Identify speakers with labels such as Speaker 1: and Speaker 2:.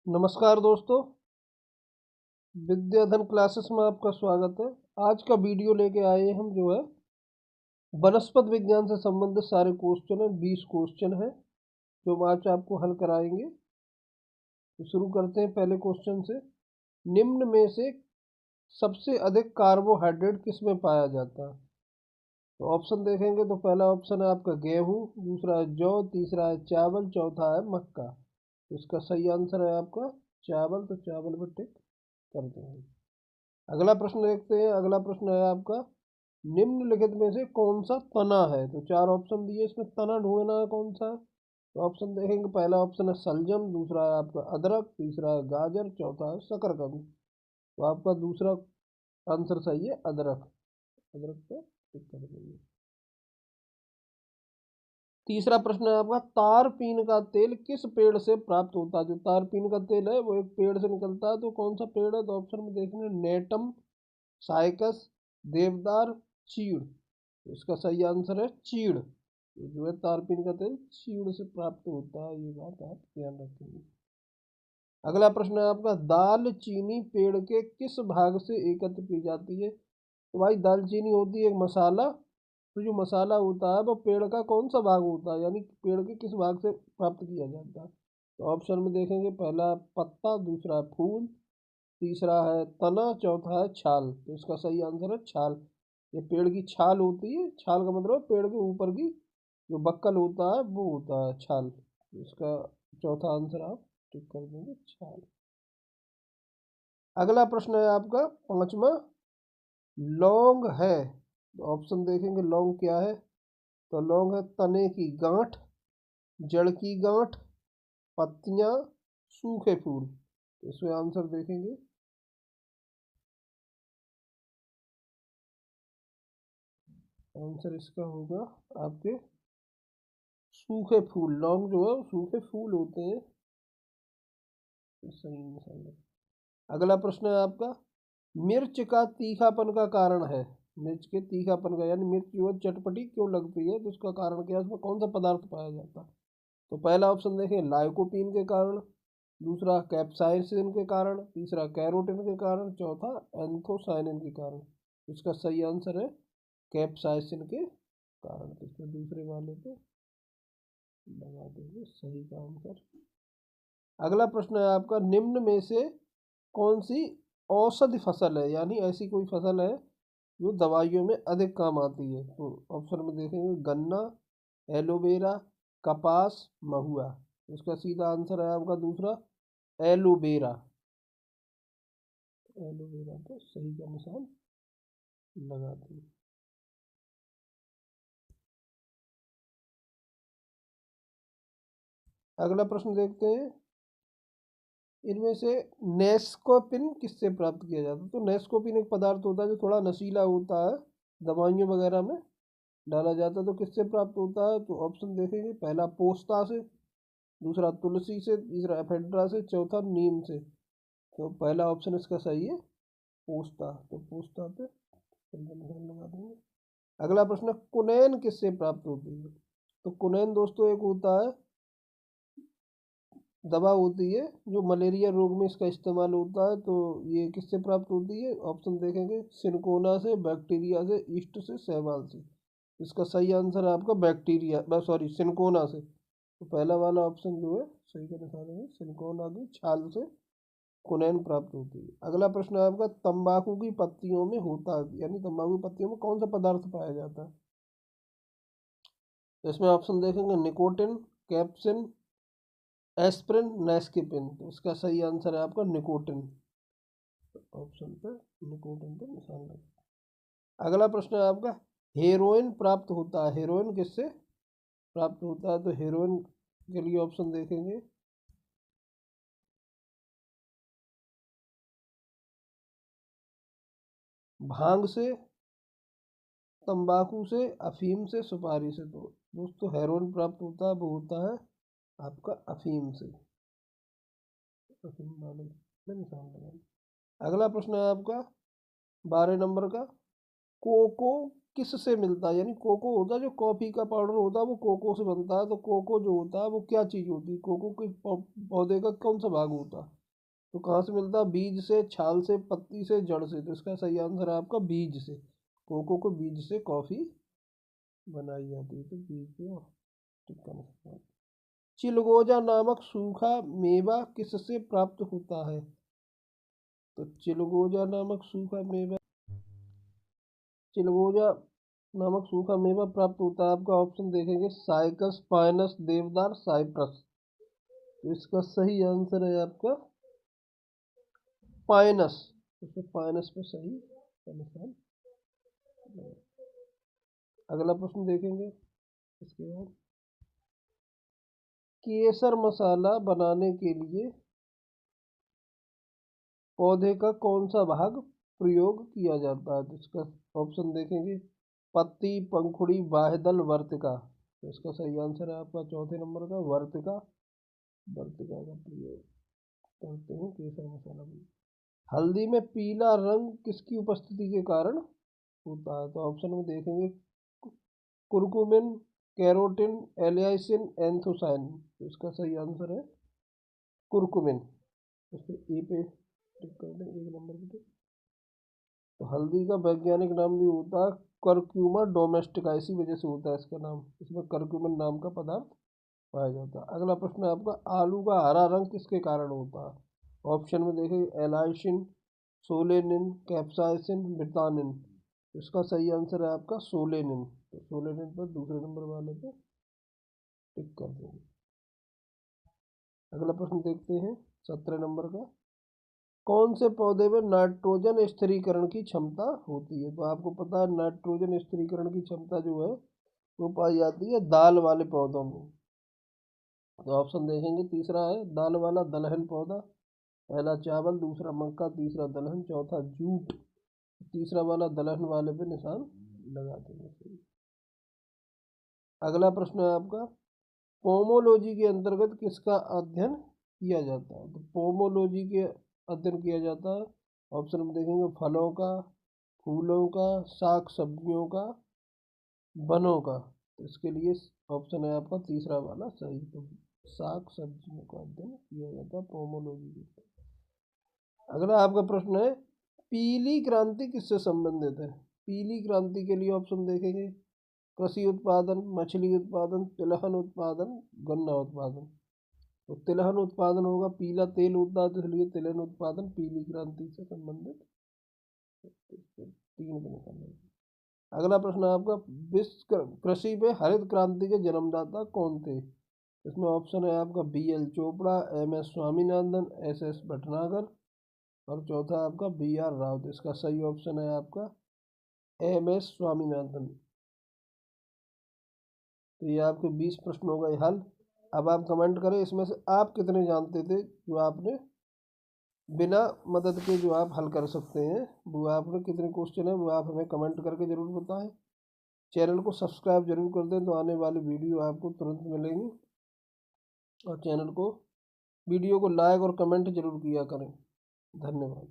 Speaker 1: नमस्कार दोस्तों, विद्याधन क्लासेस में आपका स्वागत है। आज का वीडियो लेके आए हम जो है वनस्पत विज्ञान से संबंधित सारे क्वेश्चन है। 20 क्वेश्चन है जो हम आज आपको हल कराएंगे। तो शुरू करते हैं पहले क्वेश्चन से। निम्न में से सबसे अधिक कार्बोहाइड्रेट किस में पाया जाता है? तो ऑप्शन देखेंगे तो पहला ऑप्शन है आपका गेहूं, दूसरा है जौ, तीसरा है चावल, चौथा है मक्का। तो इसका सही आंसर है आपका चावल। तो चावल पर टिक कर देंगे। अगला प्रश्न देखते हैं। अगला प्रश्न है आपका, निम्नलिखित में से कौन सा तना है? तो चार ऑप्शन दिए, इसमें तना ढूंढना है कौन सा है। तो ऑप्शन देखेंगे, पहला ऑप्शन है सलजम, दूसरा है आपका अदरक, तीसरा है गाजर, चौथा है शकरकंद। तो आपका दूसरा आंसर सही है अदरक। अदरक पे टिक कर देंगे। तीसरा प्रश्न है आपका, तारपीन का तेल किस पेड़ से प्राप्त होता है? जो तारपीन का तेल है वो एक पेड़ से निकलता है, तो कौन सा पेड़ है? तो ऑप्शन में देखेंगे नेटम, साइकस, देवदार, चीड़। तो इसका सही आंसर है चीड़। तो जो है तारपीन का तेल चीड़ से प्राप्त होता है, ये बात आप ध्यान रखेंगे। अगला प्रश्न है आपका, दालचीनी पेड़ के किस भाग से एकत्र की जाती है? तो भाई दालचीनी होती है एक मसाला। तो जो मसाला होता है वो पेड़ का कौन सा भाग होता है, यानी पेड़ के किस भाग से प्राप्त किया जाता है? तो ऑप्शन में देखेंगे, पहला पत्ता, दूसरा फूल, तीसरा है तना, चौथा है छाल। तो इसका सही आंसर है छाल। ये पेड़ की छाल होती है। छाल का मतलब पेड़ के ऊपर की जो बक्कल होता है वो होता है छाल। तो इसका चौथा आंसर आप टिक कर देंगे, छाल। अगला प्रश्न है आपका पांचवा, लौंग है। तो ऑप्शन देखेंगे लौंग क्या है। तो लौंग है तने की गांठ, जड़ की गांठ, पत्तियां, सूखे फूल। तो इसमें आंसर देखेंगे, आंसर इसका होगा आपके सूखे फूल। लौंग जो है वो सूखे फूल होते हैं। तो सही निशान है। अगला प्रश्न है आपका, मिर्च का तीखापन का कारण है। मिर्च के तीखापन का यानी मिर्च जो है चटपटी क्यों लगती है, तो उसका कारण क्या है, उसमें कौन सा पदार्थ पाया जाता है? तो पहला ऑप्शन देखें लाइकोपीन के कारण, दूसरा कैप्साइसिन के कारण, तीसरा कैरोटीन के कारण, चौथा एंथोसायनिन के कारण। इसका सही आंसर है कैप्साइसिन के कारण। तो इसमें दूसरे वाले पे लगा देंगे सही का आंसर। अगला प्रश्न है आपका, निम्न में से कौन सी औषधि फसल है, यानी ऐसी कोई फसल है जो दवाइयों में अधिक काम आती है? तो ऑप्शन में देखेंगे गन्ना, एलोवेरा, कपास, महुआ। इसका सीधा आंसर है आपका दूसरा एलोवेरा। एलोवेरा पे सही का निशान लगा दें। अगला प्रश्न देखते हैं, इनमें से नेस्कोपिन किससे प्राप्त किया जाता है? तो नेस्कोपिन एक पदार्थ होता है जो थोड़ा नशीला होता है, दवाइयों वगैरह में डाला जाता है। तो किससे प्राप्त होता है? तो ऑप्शन देखेंगे, पहला पोस्ता से, दूसरा तुलसी से, तीसरा एफेड्रा से, चौथा नीम से। तो पहला ऑप्शन इसका सही है पोस्ता। तो पोस्ता पे सही का निशान लगा देंगे। अगला प्रश्न, कुनैन किससे प्राप्त होती है? तो कुनैन दोस्तों एक होता है दवा होती है जो मलेरिया रोग में इसका इस्तेमाल होता है। तो ये किससे प्राप्त होती है? ऑप्शन देखेंगे, सिनकोना से, बैक्टीरिया से, ईस्ट से, शैवाल से। इसका सही आंसर है आपका बैक्टीरिया, सॉरी सिनकोना से। तो पहला वाला ऑप्शन जो है सही का निशान है, सिनकोना की छाल से कुनैन प्राप्त होती है। अगला प्रश्न है आपका, तंबाकू की पत्तियों में होता है, यानी तंबाकू की पत्तियों में कौन सा पदार्थ पाया जाता है? तो इसमें ऑप्शन देखेंगे, निकोटिन, कैप्सिन, एस्प्रिन, नेस्किपिन। तो इसका सही आंसर है आपका निकोटिन। ऑप्शन पे निकोटिन पे निशान लगा। अगला प्रश्न है आपका, हेरोइन प्राप्त होता है। हेरोइन किससे प्राप्त होता है? तो हेरोइन के लिए ऑप्शन देखेंगे, भांग से, तंबाकू से, अफीम से, सुपारी से। तो दोस्तों हेरोइन प्राप्त होता है वो होता है आपका अफीम से। अफीम वाले पे निशान लगाएंगे। अगला प्रश्न है आपका 12 नंबर का, कोको किससे मिलता है, यानी कोको होता है जो कॉफ़ी का पाउडर होता है वो कोको से बनता है, तो कोको जो होता है वो क्या चीज़ होती है, कोको के पौधे का कौन सा भाग होता है, तो कहाँ से मिलता है, बीज से, छाल से, पत्ती से, जड़ से। तो इसका सही आंसर है आपका बीज से। कोको को बीज से कॉफ़ी बनाई जाती है, तो बीज पे टिक्का निशान। चिलगोजा नामक सूखा मेवा किससे प्राप्त होता है, तो चिलगोजा नामक सूखा मेवा, चिलगोजा नामक सूखा मेवा प्राप्त होता है, आपका ऑप्शन देखेंगे साइकस, पाइनस, देवदार, साइप्रस। तो इसका सही आंसर है आपका पाइनस। इसमें पाइनस पे सही का निशान। अगला प्रश्न देखेंगे इसके बाद, केसर मसाला बनाने के लिए पौधे का कौन सा भाग प्रयोग किया जाता है, तो इसका ऑप्शन देखेंगे पत्ती, पंखुड़ी, बाह्यदल, वर्तिका। तो इसका सही आंसर है आपका चौथे नंबर का वर्तिका। वर्तिका का प्रयोग करते हैं केसर मसाला में। हल्दी में पीला रंग किसकी उपस्थिति के कारण होता है, तो ऑप्शन में देखेंगे कुरकुमिन, कैरोटीन, एलियासिन, एंथोसाइन। तो इसका सही आंसर है कुरकुमिन। इससे ए पे टिक कर दें, एक नंबर पे। तो हल्दी का वैज्ञानिक नाम भी होता है करक्यूमा डोमेस्टिका, इसी वजह से होता है इसका नाम, इसमें करक्यूमिन नाम का पदार्थ पाया जाता है। अगला प्रश्न है आपका, आलू का हरा रंग किसके कारण होता है, ऑप्शन में देखें एलाइसिन, सोलेनिन, कैप्साइसिन, विटानिन। इसका सही आंसर है आपका सोलेनिन। तो सोलेनिन पर दूसरे नंबर वाले पे टिक कर देंगे। अगला प्रश्न देखते हैं 17 नंबर का, कौन से पौधे में नाइट्रोजन स्थिरीकरण की क्षमता होती है, तो आपको पता है नाइट्रोजन स्थिरीकरण की क्षमता जो है वो पाई जाती है दाल वाले पौधों में। तो ऑप्शन देखेंगे, तीसरा है दाल वाला दलहन पौधा, पहला चावल, दूसरा मक्का, तीसरा दलहन, चौथा जूट। तीसरा वाला दलहन वाले पे निशान लगा देंगे। अगला प्रश्न है आपका, पोमोलॉजी के अंतर्गत किसका अध्ययन किया जाता है, तो पोमोलॉजी के अध्ययन किया जाता है, ऑप्शन में देखेंगे फलों का, फूलों का, शाक सब्जियों का, वनों का। तो इसके लिए ऑप्शन है आपका तीसरा वाला सही, तो शाक सब्जियों का अध्ययन किया जाता है पोमोलॉजी के। अगला आपका प्रश्न है, पीली क्रांति किससे संबंधित है, पीली क्रांति के लिए ऑप्शन देखेंगे कृषि उत्पादन, मछली उत्पादन, तिलहन उत्पादन, गन्ना उत्पादन। तो तिलहन उत्पादन होगा, पीला तेल होता है तो इसलिए तिलहन उत्पादन पीली क्रांति से संबंधित। तीन बने संबंधित। अगला प्रश्न है आपका, विश्व कृषि में हरित क्रांति के जन्मदाता कौन थे, इसमें ऑप्शन है आपका BL Chopra, MS Swaminathan, SS Bhatnagar, और चौथा आपका BR राव। तो इसका सही ऑप्शन है आपका MS स्वामीनाथन। तो ये आपके 20 प्रश्न हो गए हल। अब आप कमेंट करें इसमें से आप कितने जानते थे जो आपने बिना मदद के जो आप हल कर सकते हैं, वो आपने कितने क्वेश्चन है वो आप हमें कमेंट करके ज़रूर बताएं। चैनल को सब्सक्राइब जरूर कर दें तो आने वाली वीडियो आपको तुरंत मिलेंगी, और चैनल को वीडियो को लाइक और कमेंट जरूर किया करें। धन्यवाद।